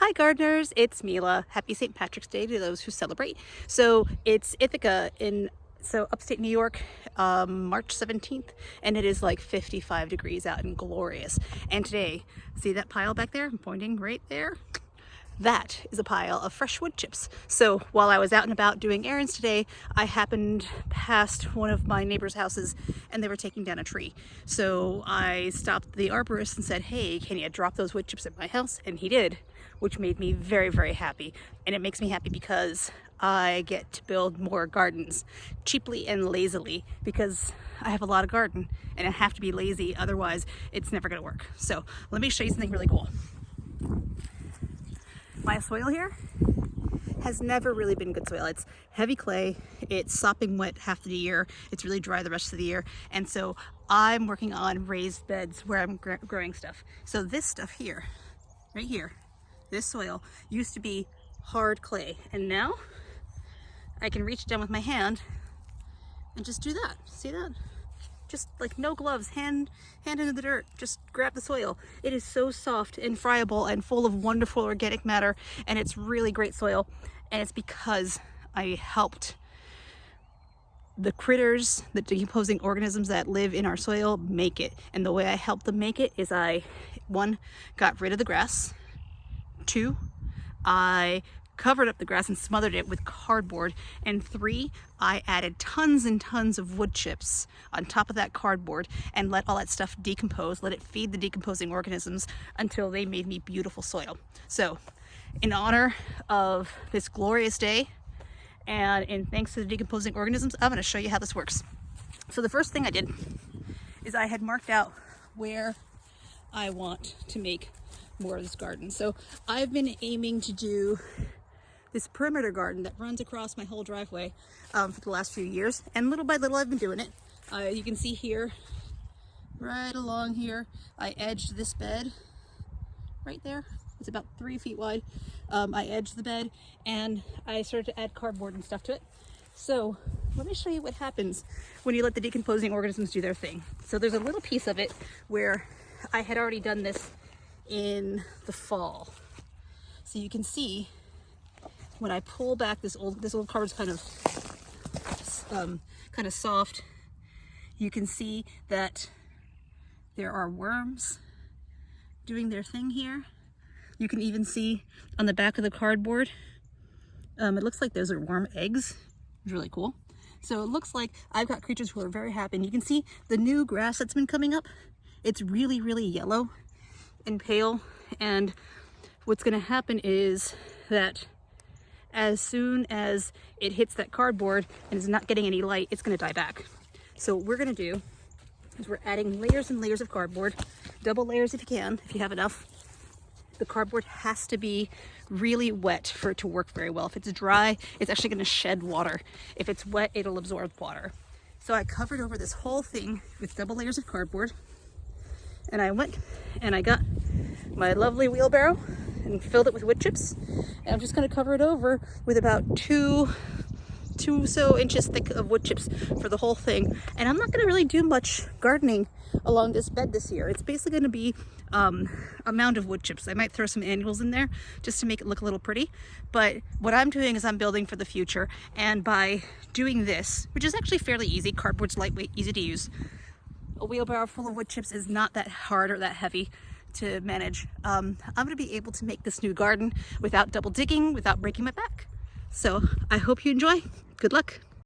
Hi gardeners, it's Mila. Happy St. Patrick's Day to those who celebrate. So it's Ithaca in upstate New York, March 17th, and it is like 55 degrees out and glorious. And today, see that pile back there? I'm pointing right there. That is a pile of fresh wood chips. So while I was out and about doing errands today, I happened past one of my neighbor's houses and they were taking down a tree. So I stopped the arborist and said, hey, can you drop those wood chips at my house? And he did, which made me very, very happy. And it makes me happy because I get to build more gardens cheaply and lazily because I have a lot of garden and I have to be lazy, otherwise it's never gonna work. So let me show you something really cool. My soil here has never really been good soil. It's heavy clay, it's sopping wet half of the year, it's really dry the rest of the year, and so I'm working on raised beds where I'm growing stuff. So this stuff here, right here, this soil used to be hard clay, and now I can reach down with my hand and just do that. See that? Just like no gloves, hand into the dirt, just grab the soil. It is so soft and friable and full of wonderful organic matter, and it's really great soil. And it's because I helped the critters, the decomposing organisms that live in our soil, make it. And the way I helped them make it is one, got rid of the grass. Two, I covered up the grass and smothered it with cardboard, and three, I added tons and tons of wood chips on top of that cardboard and let all that stuff decompose, let it feed the decomposing organisms until they made me beautiful soil. So in honor of this glorious day and in thanks to the decomposing organisms, I'm going to show you how this works. So the first thing I did is I had marked out where I want to make more of this garden. So I've been aiming to do this perimeter garden that runs across my whole driveway for the last few years, and little by little I've been doing it. You can see here, right along here, I edged this bed right there. It's about 3 feet wide. I edged the bed and I started to add cardboard and stuff to it. So let me show you what happens when you let the decomposing organisms do their thing. So there's a little piece of it where I had already done this in the fall. So you can see when I pull back this old cardboard's kind of soft, you can see that there are worms doing their thing here. You can even see on the back of the cardboard, it looks like those are worm eggs. It's really cool. So it looks like I've got creatures who are very happy. And you can see the new grass that's been coming up. It's really, really yellow and pale. And what's gonna happen is that as soon as it hits that cardboard and is not getting any light, it's going to die back. So what we're going to do is we're adding layers and layers of cardboard, double layers if you can, if you have enough. The cardboard has to be really wet for it to work very well. If it's dry, it's actually going to shed water. If it's wet, it'll absorb water. So I covered over this whole thing with double layers of cardboard, and I went and I got my lovely wheelbarrow and filled it with wood chips, and I'm just going to cover it over with about two inches thick of wood chips for the whole thing. And I'm not going to really do much gardening along this bed this year. It's basically going to be a mound of wood chips. I might throw some annuals in there just to make it look a little pretty, but what I'm doing is I'm building for the future. And by doing this, which is actually fairly easy, cardboard's lightweight, easy to use, a wheelbarrow full of wood chips is not that hard or that heavy to manage. I'm going to be able to make this new garden without double digging, without breaking my back. So I hope you enjoy. Good luck.